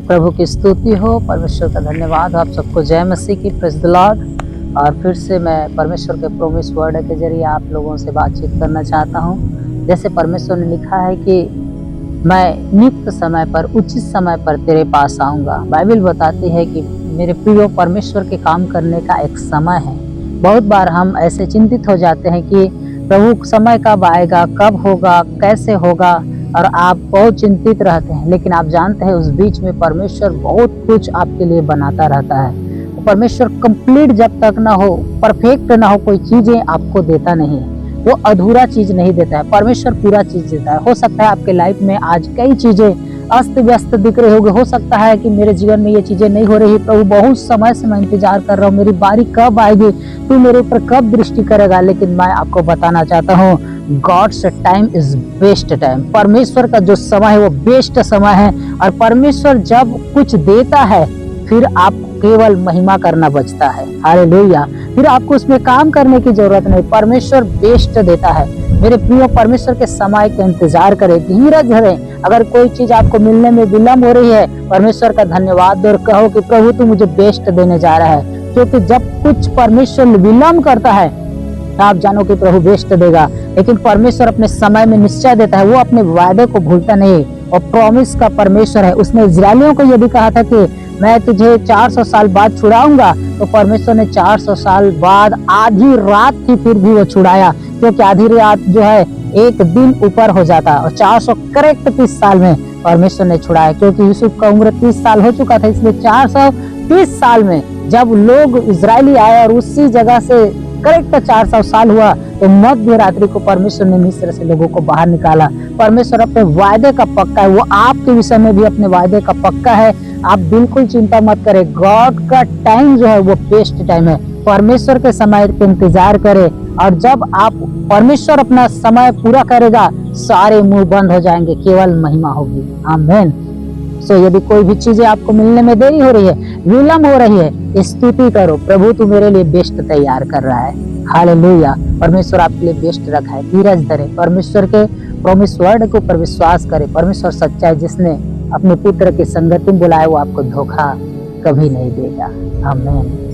प्रभु की स्तुति हो, परमेश्वर का धन्यवाद। आप सबको जय मसीह की, प्रेज़ द लॉर्ड। और फिर से मैं परमेश्वर के प्रोमिस वर्ड के जरिए आप लोगों से बातचीत करना चाहता हूँ। जैसे परमेश्वर ने लिखा है कि मैं नियुक्त समय पर, उचित समय पर तेरे पास आऊँगा। बाइबल बताती है कि मेरे प्रियो, परमेश्वर के काम करने का एक समय है। बहुत बार हम ऐसे चिंतित हो जाते हैं कि प्रभु समय कब आएगा, कब होगा, कैसे होगा, और आप बहुत चिंतित रहते हैं। लेकिन आप जानते हैं उस बीच में परमेश्वर बहुत कुछ आपके लिए बनाता रहता है। परमेश्वर कंप्लीट जब तक ना हो, परफेक्ट ना हो, कोई चीजें आपको देता नहीं है। वो अधूरा चीज नहीं देता है, परमेश्वर पूरा चीज देता है। हो सकता है आपके लाइफ में आज कई चीजें अस्त व्यस्त दिख रहे होंगे। हो सकता है कि मेरे जीवन में ये चीजें नहीं हो रही, प्रभु बहुत समय से मैं इंतजार कर रहा हूँ, मेरी बारी कब आएगी, तू मेरे ऊपर कब दृष्टि करेगा। लेकिन मैं आपको बताना चाहता हूँ, God's time is best time. परमेश्वर का जो समय है वो बेस्ट समय है। और परमेश्वर जब कुछ देता है फिर आप केवल महिमा करना बचता है। हालेलुया। फिर आपको उसमें काम करने की जरूरत नहीं, परमेश्वर बेस्ट देता है। मेरे प्रियो, परमेश्वर के समय का इंतजार करें, धीरज धरें। अगर कोई चीज आपको मिलने में विलंब हो रही है, परमेश्वर का धन्यवाद दो और कहो कि प्रभु तू मुझे बेस्ट देने जा रहा है। क्योंकि जब कुछ परमेश्वर विलंब करता है आप जानो कि प्रभु बेस्ट देगा। लेकिन परमेश्वर अपने समय में निश्चय देता है, वो अपने वायदे को भूलता नहीं और प्रॉमिस का परमेश्वर है। उसने इजरायलियों को यदि कहा था कि मैं तुझे 400 साल बाद छुड़ाऊंगा, तो परमेश्वर ने 400 साल बाद आधी रात ही फिर भी वो छुड़ाया। क्योंकि आधी रात जो है एक दिन ऊपर हो जाता, और 400 करेक्ट 30 साल में परमेश्वर ने छुड़ाया। क्योंकि यूसुफ का उम्र 30 साल हो चुका था, इसलिए 430 साल में जब लोग इजरायली आए और उसी जगह से करेक्ट 400 साल हुआ, तो मध्य रात्रि को परमेश्वर ने मिस्र से लोगों को बाहर निकाला। परमेश्वर अपने वायदे का पक्का है, वो आपके विषय में भी अपने वायदे का पक्का है। आप बिल्कुल चिंता मत करें, गॉड का टाइम जो है वो बेस्ट टाइम है। परमेश्वर के समय का इंतजार करें, और जब आप परमेश्वर अपना समय पूरा करेगा, सारे मुंह बंद हो जाएंगे, केवल महिमा होगी। आमीन। सो यदि कोई भी चीजें आपको मिलने में देरी हो रही है, विलंब हो रही है, स्तुति करो, प्रभु तू मेरे लिए बेस्ट तैयार कर रहा है। हालेलुया। परमेश्वर आपके लिए बेस्ट रखा है। धीरज धरे, परमेश्वर के प्रॉमिस वर्ड के ऊपर विश्वास करे। परमेश्वर सच्चा है, जिसने अपने पुत्र की संगति में बुलाया वो आपको धोखा कभी नहीं देगा। आमीन।